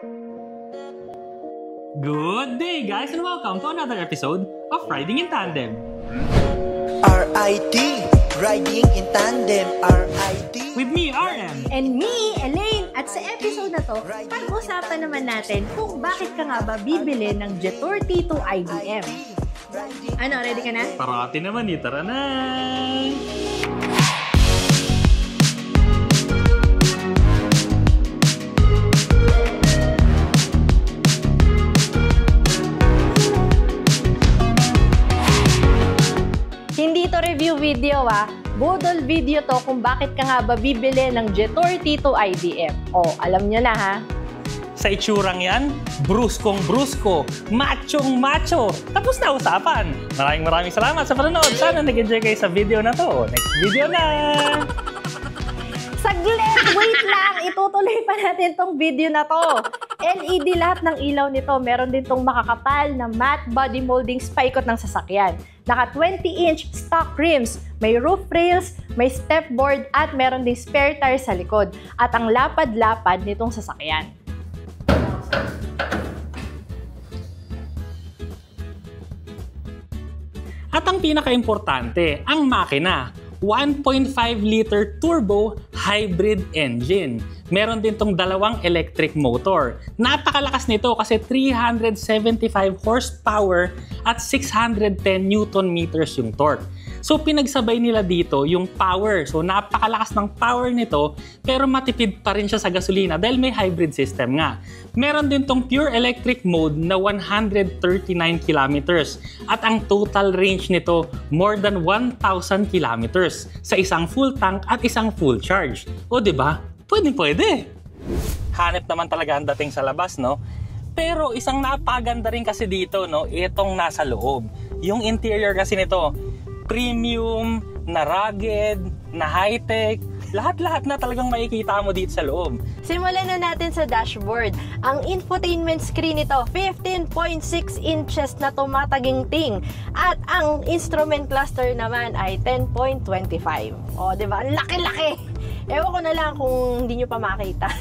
Good day, guys, and welcome to another episode of Riding in Tandem. RID, Riding in Tandem, RID. With me, RM. And me, Elaine. At sa episode na to, pag-usapan naman natin kung bakit ka nga ba bibili ng Jetour T2 IDM. Ano, ready ka na? Parati naman, tara na! Hindi to review video budol video to kung bakit ka nga ba bibili ng Jetour T2 IDM. Alam nyo na ha. Sa itsurang yan, bruskong brusko, machong macho. Tapos na usapan. Maraming salamat sa panonood. Sana nag-enjoy kayo sa video na to. Next video na! Saglit! Wait lang! Itutuloy pa natin tong video na to. LED lahat ng ilaw nito. Meron din tong makakapal na matte body molding spikot ng sasakyan. Naka 20-inch stock rims, may roof rails, may step board at meron ding spare tire sa likod. At ang lapad-lapad nitong sasakyan. At ang pinaka-importante, ang makina. 1.5-liter turbo hybrid engine. Meron din tong dalawang electric motor. Napakalakas nito kasi 375 horsepower at 610 Newton meters yung torque. So pinagsabay nila dito yung power. So napakalakas ng power nito pero matipid pa rin siya sa gasolina dahil may hybrid system nga. Meron din tong pure electric mode na 139 kilometers at ang total range nito more than 1,000 kilometers sa isang full tank at isang full charge. O diba? Pwede. Hanep naman talaga ang dating sa labas, no? Pero isang napaganda rin kasi dito, no? Itong nasa loob. Yung interior kasi nito, premium, na rugged, na high-tech, lahat-lahat na talagang makikita mo dito sa loob. Simulan na natin sa dashboard. Ang infotainment screen nito, 15.6 inches na tumataginting. At ang instrument cluster naman ay 10.25. Diba? Ang laki-laki! Ewan ko na lang kung hindi nyo pa makita.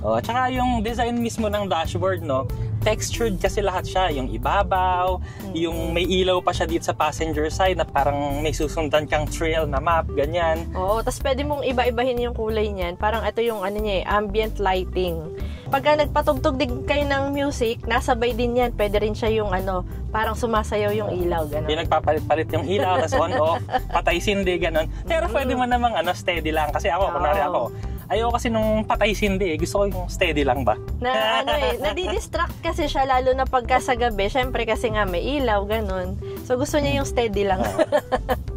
Tsaka yung design mismo ng dashboard, no? Textured kasi lahat siya. Yung ibabaw, yung may ilaw pa siya dito sa passenger side na parang may susundan kang trail na map, ganyan. Tapos pwede mong iba-ibahin yung kulay niyan. Parang ito yung ambient lighting. Pagka nagpatugtog din kayo ng music, nasabay din yan. Pwede rin siya yung parang sumasayaw yung ilaw, gano'n. Yung nagpapalit-palit yung ilaw, tas on-off, patay sindi, gano'n. Pero pwede mo namang steady lang. Kasi kunwari ako, ayoko kasi nung patay sindi gusto ko yung steady lang ba? Nadidistract kasi siya lalo na pagka sa gabi. Syempre kasi nga may ilaw, ganun. So gusto niya yung steady lang.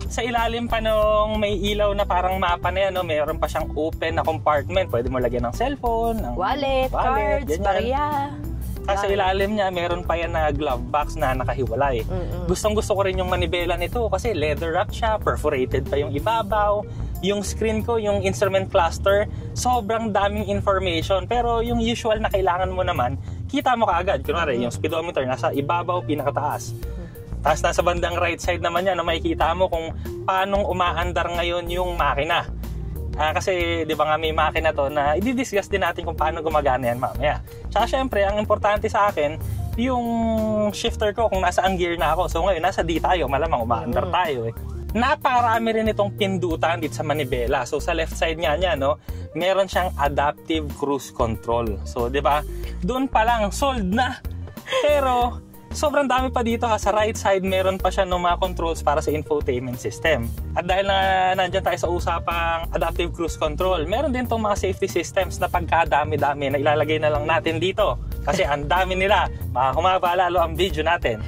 Sa ilalim pa nung may ilaw na parang mapa na yan, no? Mayroon pa siyang open na compartment. Pwede mo lagyan ng cellphone, ng wallet, cards, barya. Kasi sa ilalim niya, meron pa yan na glove box na nakahiwalay. Gustong-gusto ko rin yung manibela nito kasi leather wrap siya, perforated pa yung ibabaw. Yung screen ko, yung instrument cluster, sobrang daming information. Pero yung usual na kailangan mo naman, kita mo kaagad. Kunwari, yung speedometer nasa ibabaw, pinakataas. Tapos nasa bandang right side naman yan na makikita mo kung paanong umaandar ngayon yung makina. Kasi di ba nga may makina to na i-discuss din natin kung paano gumagana yan mamaya. Tsaka syempre, ang importante sa akin, yung shifter ko kung nasaan gear na ako. So ngayon, nasa D tayo, malamang umaandar tayo Napakarami rin itong pindutan dito sa manibela. So sa left side niya, no, meron siyang adaptive cruise control. So di ba, doon pa lang sold na. Pero sobrang dami pa dito sa right side, meron pa siya ng mga controls para sa infotainment system. At dahil na nandiyan tayo sa usapang adaptive cruise control, meron din tong mga safety systems na pagkadami-dami na ilalagay na lang natin dito. Kasi ang dami nila, baka humaba lalo ang video natin.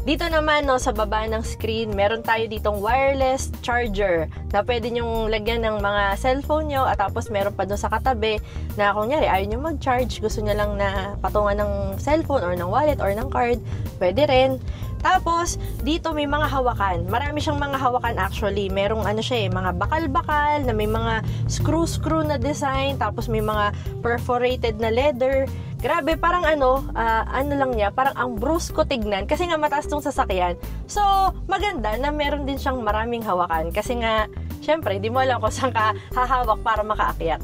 Dito naman sa baba ng screen, meron tayo ditong wireless charger na pwede nyong lagyan ng mga cellphone nyo at tapos meron pa doon sa katabi na kunyari ayaw nyo mag-charge, gusto nyo lang na patungan ng cellphone or ng wallet or ng card, pwede rin. Tapos, dito may mga hawakan. Marami siyang mga hawakan actually. Merong mga bakal-bakal na may mga screw-screw na design. Tapos may mga perforated na leather. Grabe, parang lang niya, parang ang brusko tignan. Kasi nga mataas tong sasakyan. So, maganda na meron din siyang maraming hawakan. Kasi nga, syempre, di mo alam kung saan ka hahawak para makaakyat.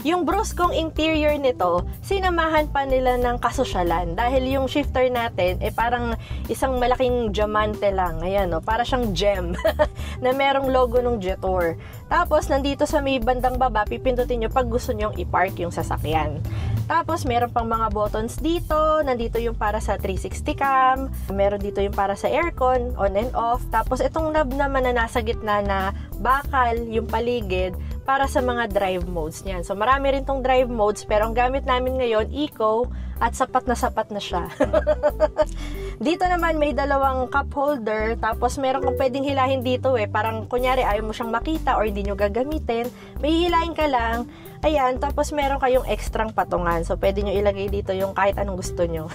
Yung bruskong interior nito, sinamahan pa nila ng kasosyalan. Dahil yung shifter natin, parang isang malaking diamante lang. Ayan, no? Para siyang gem na merong logo ng Jetour. Tapos, nandito sa may bandang baba, pipindutin nyo pag gusto nyong i-park yung sasakyan. Tapos, meron pang mga buttons dito. Nandito yung para sa 360 cam. Meron dito yung para sa aircon, on and off. Tapos, itong knob naman na nasa gitna na bakal, yung paligid, para sa mga drive modes niyan. So, marami rin tong drive modes, pero ang gamit namin ngayon, eco, at sapat na siya. Dito naman, may dalawang cup holder, tapos meron kang pwedeng hilahin dito parang kunyari, ayaw mo siyang makita or hindi nyo gagamitin, may hilahin ka lang, ayan, tapos meron kayong ekstrang patungan. So, pwede nyo ilagay dito yung kahit anong gusto nyo.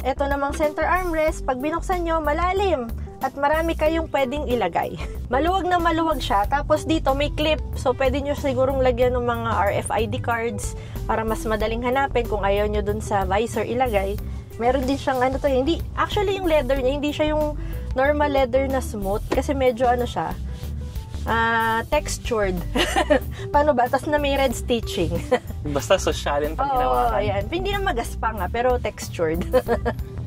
Ito namang center armrest, pag binuksan nyo, malalim. At marami kayong pwedeng ilagay. Maluwag na maluwag siya. Tapos dito may clip. So, pwede nyo sigurong lagyan ng mga RFID cards para mas madaling hanapin kung ayaw nyo dun sa visor ilagay. Meron din siyang hindi, actually yung leather niya, hindi siya yung normal leather na smooth. Kasi medyo siya, textured. Paano ba? Tapos na may red stitching. Basta sosyalin pag hinawakan. Ayan. Hindi na magaspang pero textured.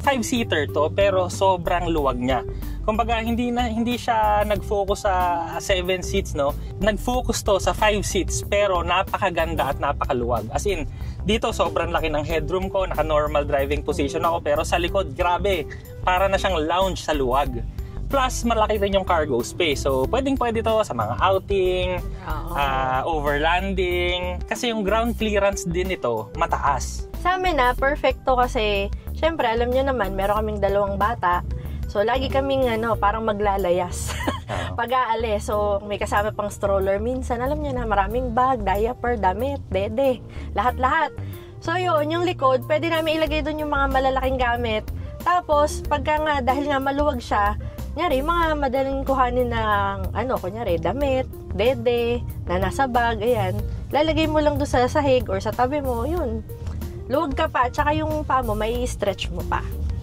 5-seater to, pero sobrang luwag niya. Kumbaga, hindi siya nag-focus sa 7 seats, no? Nag-focus to sa 5 seats, pero napakaganda at napakaluwag. As in, dito sobrang laki ng headroom ko, naka-normal driving position ako, pero sa likod, grabe, para na siyang lounge sa luwag. Plus, malaki rin yung cargo space. So, pwedeng-pwede to sa mga outing, overlanding. Kasi yung ground clearance din ito, mataas. Sa amin perfecto kasi, syempre, alam nyo naman, meron kaming 2 bata. So, lagi kaming parang maglalayas. Pag-aalis. So, may kasama pang stroller. Minsan, alam nyo na, maraming bag, diaper, damit, dede. Lahat-lahat. So, yung likod, pwede namin ilagay doon yung mga malalaking gamit. Tapos, dahil nga maluwag siya, kunyari, mga madaling kuhanin ng, kunyari, damit, dede, na nasa bag, ayan. Lalagay mo lang doon sa sahig or sa tabi mo, yun. Luwag ka pa, tsaka yung paa mo, may stretch mo pa.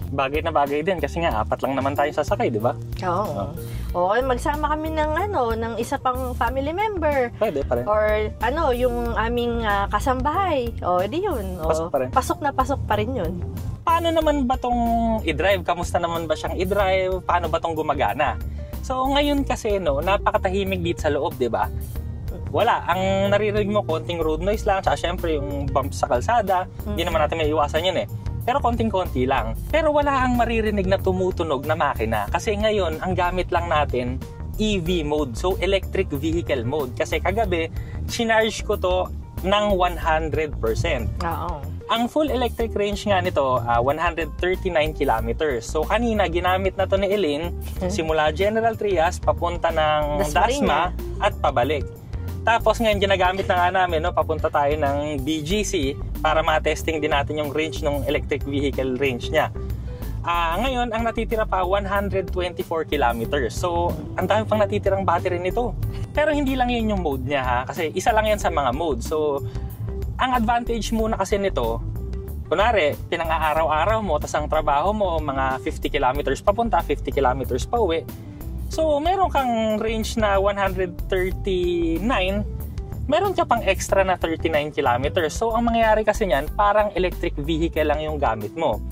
Bagay na bagay din kasi nga 4 lang naman tayo sasakay, di ba? Oo. O, magsama kami ng isa pang family member. Pwede pa rin. Or yung aming kasambahay. O, edi yun. Pasok pa rin. Pasok na pasok pa rin yun. Paano naman ba tong i-drive? Kamusta naman ba siyang i-drive? Paano ba tong gumagana? So, ngayon kasi, napakatahimik dito sa loob, di ba? Wala. Ang naririnig mo, konting road noise lang. Tsaka syempre, yung bump sa kalsada. Hindi naman natin may iwasan yun Pero konting-konti lang. Pero wala kang maririnig na tumutunog na makina. Kasi ngayon, ang gamit lang natin, EV mode. So, electric vehicle mode. Kasi kagabi, sinarge ko to ng 100%. Oo. Ang full electric range nga nito, 139 kilometers. So, kanina, ginamit na to ni Eileen, simula General Trias, papunta ng Dasma at pabalik. Tapos ngayon, ginagamit na nga namin, papunta tayo ng BGC para ma-testing din natin yung range ng electric vehicle range niya. Ngayon, ang natitira pa, 124 kilometers. So, ang dami pang natitirang battery nito. Pero hindi lang yun yung mode niya, ha? Kasi isa lang yan sa mga mode. So, ang advantage muna kasi nito, kunwari, pinang-araw-araw mo, tas ang trabaho mo, mga 50 kilometers papunta, 50 kilometers pa uwi. So, meron kang range na 139, meron ka pang extra na 39 kilometers. So, ang mangyayari kasi niyan, parang electric vehicle lang yung gamit mo.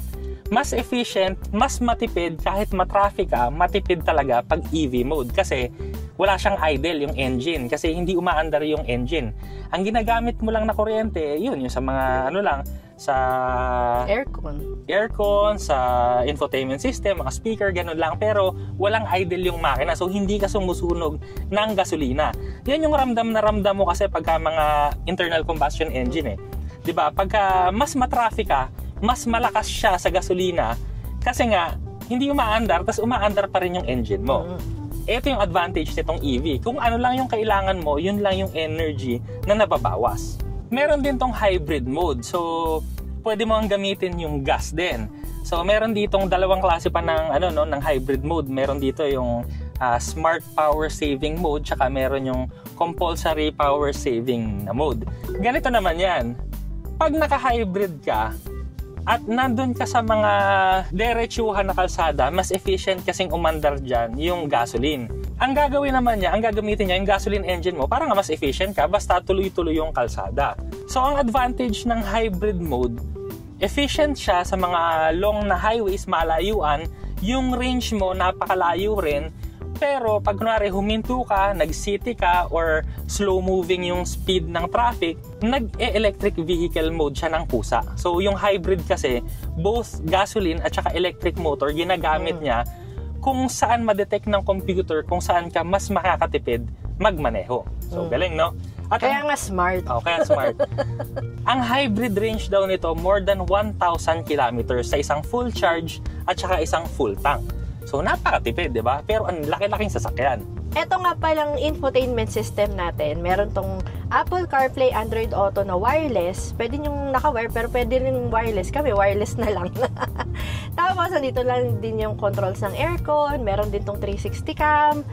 Mas efficient, mas matipid, kahit matraffic ka, matipid talaga pag EV mode. Kasi, wala siyang idle yung engine. Kasi hindi umaandar yung engine. Ang ginagamit mo lang na kuryente, yun, yung sa mga, sa aircon, sa infotainment system, mga speaker, ganun lang. Pero walang idle yung makina. So, hindi ka sumusunog ng gasolina. Yan yung ramdam na ramdam mo kasi pagka mga internal combustion engine Diba? Pagka mas matraffic ka, mas malakas siya sa gasolina. Kasi nga, hindi umaandar, tas umaandar pa rin yung engine mo. Ito yung advantage nitong EV. Kung ano lang yung kailangan mo, yun lang yung energy na nababawas. Meron din tong hybrid mode. So, pwede mo ang gamitin yung gas din. So, meron ditong 2 klase pa ng ng hybrid mode. Meron dito yung smart power saving mode, tsaka meron yung compulsory power saving na mode. Ganito naman 'yan. Pag naka-hybrid ka at nandun ka sa mga diretsuhan na kalsada, mas efficient kasing umandar dyan yung gasoline. Ang gagamitin niya yung gasoline engine mo para nga mas efficient ka basta tuloy-tuloy yung kalsada. So ang advantage ng hybrid mode, efficient siya sa mga long na highways, malayuan, yung range mo napakalayo rin, pero pag kunwari huminto ka, nag-city ka, or slow moving yung speed ng traffic, nag-electric vehicle mode siya ng kusa. So yung hybrid kasi, both gasoline at saka electric motor, ginagamit niya kung saan ma-detect ng computer kung saan ka mas makakatipid magmaneho. So, galing, no? At Kaya nga smart. Kaya smart. Ang hybrid range daw nito, more than 1,000 kilometers sa isang full charge at saka isang full tank. So, napakatipid, di ba? Pero ang laki-laking sasakyan. Ito nga palang infotainment system natin. Meron tong Apple CarPlay, Android Auto na wireless. Pwede yung naka-wire, pero pwede rin wireless. Kami, wireless na lang. Tapos, dito lang din yung controls ng aircon. Meron din tong 360 cam.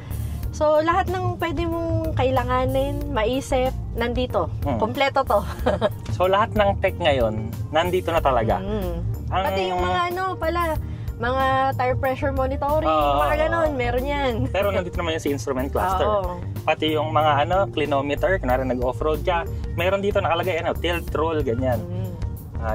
So, lahat ng pwede mong kailanganin, maisip, nandito. Kompleto to. So, lahat ng tech ngayon, nandito na talaga. Pati yung mga mga tire pressure monitoring, mga ganon, meron yan. Pero nandito naman yung sa instrument cluster. Pati yung mga clinometer, kunwari nag-off-road ka, meron dito nakalagay, tilt, roll, ganyan.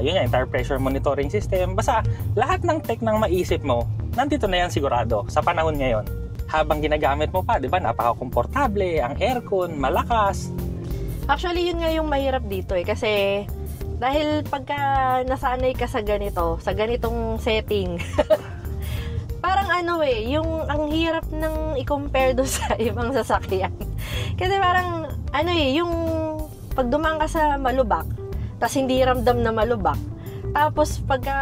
Yun yan, tire pressure monitoring system. Basta, lahat ng tech ng maisip mo, nandito na yan sigurado sa panahon ngayon. Habang ginagamit mo pa, di ba, napaka-komportable, ang aircon, malakas. Actually, yun nga yung mahirap dito kasi dahil pagka nasanay ka sa ganitong setting, parang yung ang hirap ng i-compare doon sa ibang sasakyan. Kasi parang, yung pag dumaan ka sa malubak, tas hindi ramdam na malubak, tapos pagka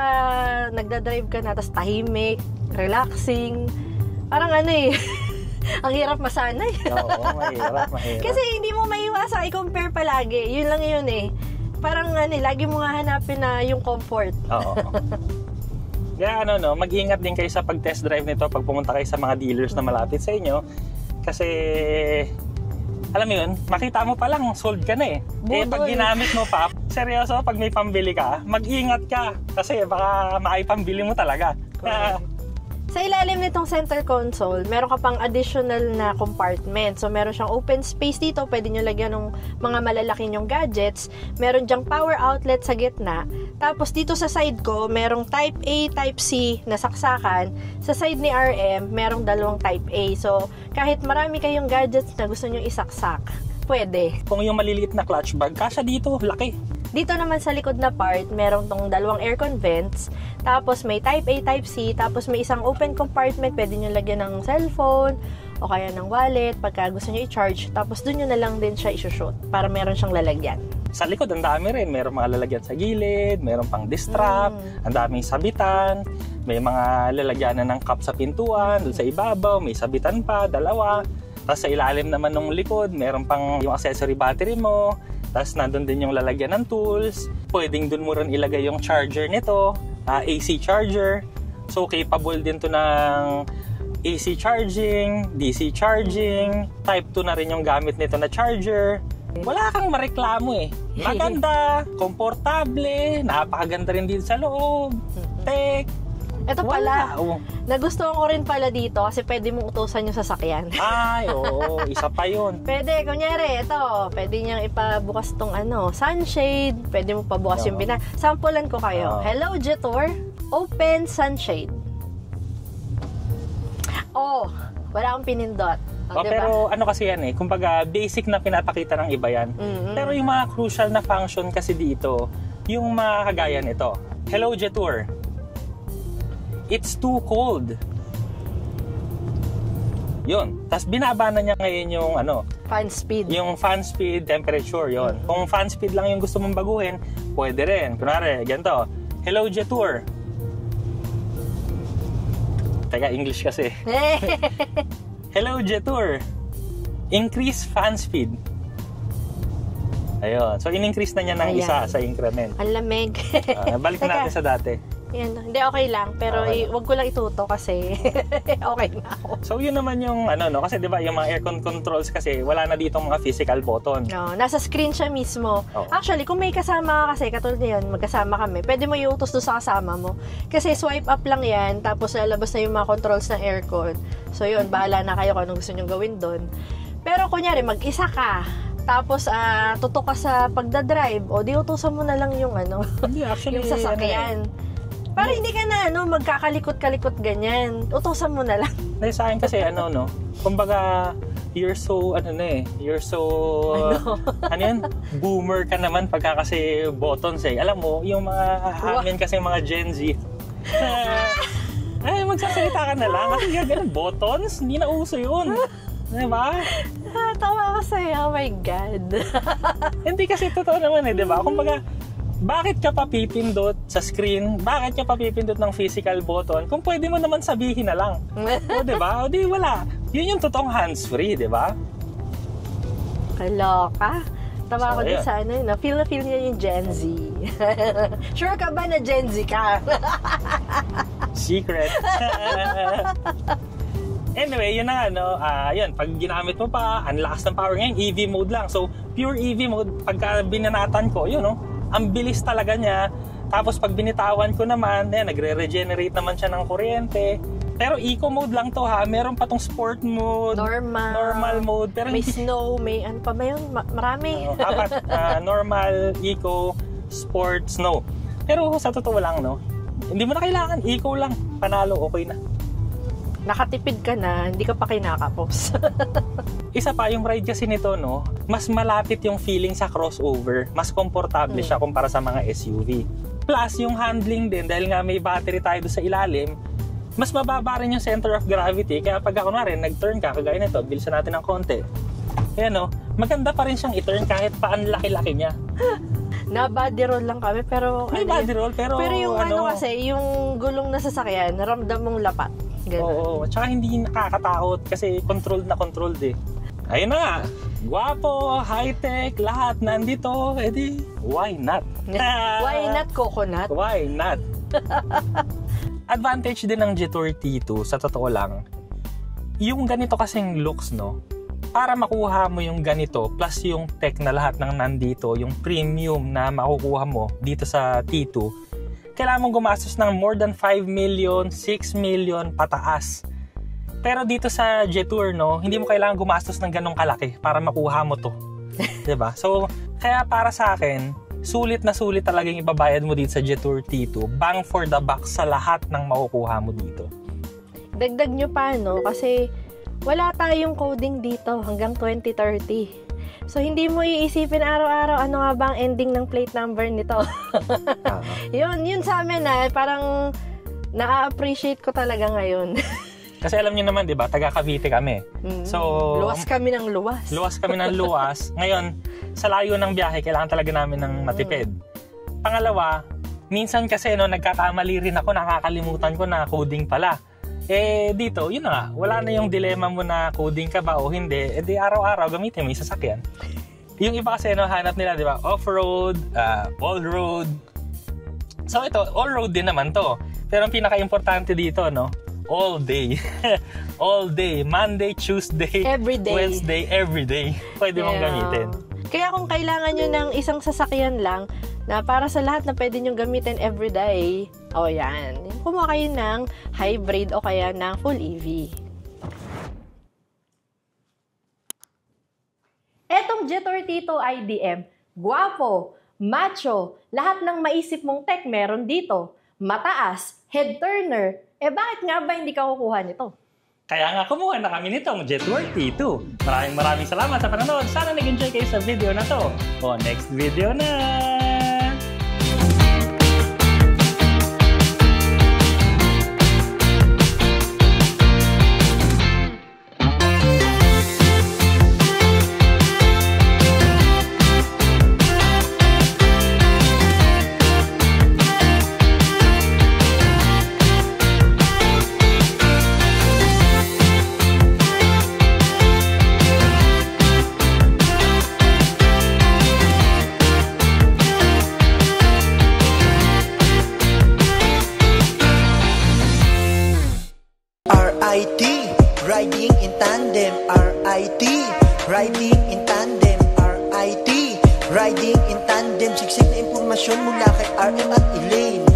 nagdadrive ka na, tas tahimik, relaxing, parang ang hirap masanay. Oo, mahirap. Kasi hindi mo maiwasan i-compare palagi. Yun lang yun Parang lagi mo nga hanapin na yung comfort. Oo. Kaya mag-ingat din kayo sa pag-test drive nito pag pumunta kayo sa mga dealers na malapit sa inyo. Kasi, alam mo yun, makita mo pa lang, sold ka na pag ginamit mo pa, seryoso, pag may pambili ka, mag-ingat ka. Kasi baka maipambili mo talaga. Sa ilalim nitong center console, meron ka pang additional na compartment. So, meron siyang open space dito. Pwede nyo lagyan ng mga malalaki nyong gadgets. Meron dyang power outlet sa gitna. Tapos, dito sa side ko, merong Type A, Type C na saksakan. Sa side ni RM, merong dalawang Type A. So, kahit marami kayong gadgets na gusto nyo isaksak, pwede. Kung yung maliliit na clutch bag, kasya dito, laki. Dito naman sa likod na part, meron tong dalawang aircon vents. Tapos may Type A, Type C. Tapos may isang open compartment. Pwede nyo lagyan ng cellphone o kaya ng wallet pagka gusto nyo i-charge. Tapos dun nyo na lang din siya i-shoot para meron siyang lalagyan. Sa likod, ang dami rin. Meron mga lalagyan sa gilid, meron pang disc strap, ang daming sabitan, may mga lalagyanan ng cup sa pintuan, dun sa ibabaw, may sabitan pa, dalawa. Tapos sa ilalim naman ng likod, meron pang yung accessory battery mo. Tapos nandun din yung lalagyan ng tools. Pwedeng dun mo rin ilagay yung charger nito, AC charger. So capable din to ng AC charging, DC charging. Type 2 na rin yung gamit nito na charger. Wala kang mareklamo Maganda, komportable, napakaganda rin din sa loob. Tech. Ito pala, nagustuhan ko rin pala dito kasi pwede mong utusan yung sasakyan. Ay, oo, isa pa yun. Pwede, kunyari, pwede niyang ipabukas tong sunshade, pwede mo pabukas yung sampulan ko kayo. Hello, Jetour, open sunshade. Wala akong pinindot. Diba? Pero kasi yan kumbaga basic na pinapakita ng iba yan. Pero yung mga crucial na function kasi dito, yung mga kagaya nito. Hello, Jetour. It's too cold. Yun. Tapos binaba na niya ngayon yung fan speed. Yung fan speed, temperature, yun. Kung fan speed lang yung gusto mong baguhin, pwede rin. Kunwari, ganito. Hello, Jetour. Teka, English kasi. Hello, Jetour. Increase fan speed. Ayun. So, in-increase na niya ng isa sa increment. Ang lamig. Balik natin sa dati. Yan, hindi okay lang. Pero Okay. wag ko lang ituto kasi okay na ako. So yun naman yung ano no, kasi 'di ba yung mga aircon controls kasi wala na ditong mga physical button. No, nasa screen siya mismo. Oo. Actually, kung may kasama ka kasi, katulad ngayon, magkasama kami, pwede mo iutos doon sa kasama mo. Kasi swipe up lang yan, tapos lalabas na yung mga controls ng aircon. So yun, bahala na kayo kung anong gusto nyo gawin doon. Pero kunyari, mag-isa ka, tapos tutok ka sa pagdadrive, o di utusan mo na lang yung ano, Hindi actually yung sasakyan. Para hindi ka na magkakalikot-kalikot ganyan. Utusan mo na lang. Dahil sa akin kasi ano no, kumbaga you're so ano yan, boomer ka naman pagka kasi buttons eh. Alam mo, yung mga amin kasi mga Gen Z. Ay, magsasalita ka na lang kasi ganun, buttons, hindi na uso yun. Diba? Tawa ko sa'yo, oh my God. Hindi kasi totoo naman eh, diba? Kumbaga, bakit ka pa pipindot sa screen? Bakit ka pa pipindot ng physical button? Kung pwede mo naman sabihin na lang. O, diba? O, di wala. Yun yung totoong hands-free, diba? Kaloka. Tawa ko din ayun. sa ano, feel niya yung Gen Z. Sure ka ba na Gen Z ka? Secret. Anyway, yun na ano, yun, pag ginamit mo pa, ang lakas ng power ngayon, EV mode lang. So, pure EV mode, pagka binanatan ko, yun no, ang bilis talaga niya. Tapos pag binitawan ko naman, nagre-regenerate naman siya ng kuryente. Pero eco mode lang to ha, meron pa tong sport mode, normal mode. Pero may snow, may ano pa ba yun? Marami. Apat, normal, eco, sport, snow. Pero sa totoo lang, no, hindi mo na kailangan, eco lang, panalo, okay na. Nakatipid ka na, hindi ka pa kinakapos. Isa pa, yung ride kasi nito, no, mas malapit yung feeling sa crossover. Mas komportable siya kumpara sa mga SUV. Plus, yung handling din, dahil nga may battery tayo doon sa ilalim, mas mababa rin yung center of gravity. Kaya pag kunwari, nag-turn ka, kagaya nito, bilisan natin ng konti. Kaya no, maganda pa rin siyang i-turn kahit pa ang laki-laki niya. Na body roll lang kami, pero May body roll, pero yung ano kasi, yung gulong na sasakyan, naramdam mong lapat. Ganun. Oo, tsaka hindi nakakatakot kasi controlled na controlled eh. Ayun na nga, gwapo, high-tech, lahat nandito, edi why not? Why not coconut? Why not? Advantage din ng Jetour T2, sa totoo lang, yung ganito kasing looks, no, para makuha mo yung ganito, plus yung tech na lahat ng nandito, yung premium na makukuha mo dito sa T2, kailangan mong gumastos ng more than 5 million, 6 million pataas. Pero dito sa Jetour, no, hindi mo kailangan gumastos ng ganong kalaki para makuha mo to. 'Di ba? So, kaya para sa akin, sulit na sulit talaga yung ibabayad mo dito sa Jetour T2. Bang for the buck sa lahat ng makukuha mo dito. Dagdag nyo pa, no? Kasi wala tayong coding dito hanggang 2030. So, hindi mo iisipin araw-araw ano nga ba ang ending ng plate number nito. Yun sa amin parang na-appreciate ko talaga ngayon. Kasi alam niyo naman, 'di ba, taga Cavite kami. So, luwas kami ng luwas. Luwas kami ng luwas. Ngayon, sa layo ng biyahe, kailangan talaga namin ng matipid. Pangalawa, minsan kasi no, nagkakamali rin ako, nakakalimutan ko na coding pala. Eh dito, yun na nga, wala na yung dilema mo na coding ka ba o hindi. Eh di araw-araw gamitin mo yung sasakyan. Yung iba kasi no, hanap nila, di ba, off-road, all-road. So ito, all-road din naman to. Pero ang pinaka-importante dito, no, all day. All day, Monday, Tuesday, Everyday. Wednesday, everyday. Pwede mong gamitin. Kaya kung kailangan nyo ng isang sasakyan lang na para sa lahat na pwede nyo gamitin everyday, yan. Kumuha kayo ng hybrid o kaya ng full EV. Etong Jetour T2 IDM, guwapo, macho, lahat ng maisip mong tech meron dito. Mataas, head turner, bakit nga ba hindi ka kukuha nito? Kaya nga kumuha na kami nitong Jetour T2. Maraming salamat sa panonood. Sana nag-enjoy kayo sa video na to. O next video na! impormasyon mula kay RM at Elaine.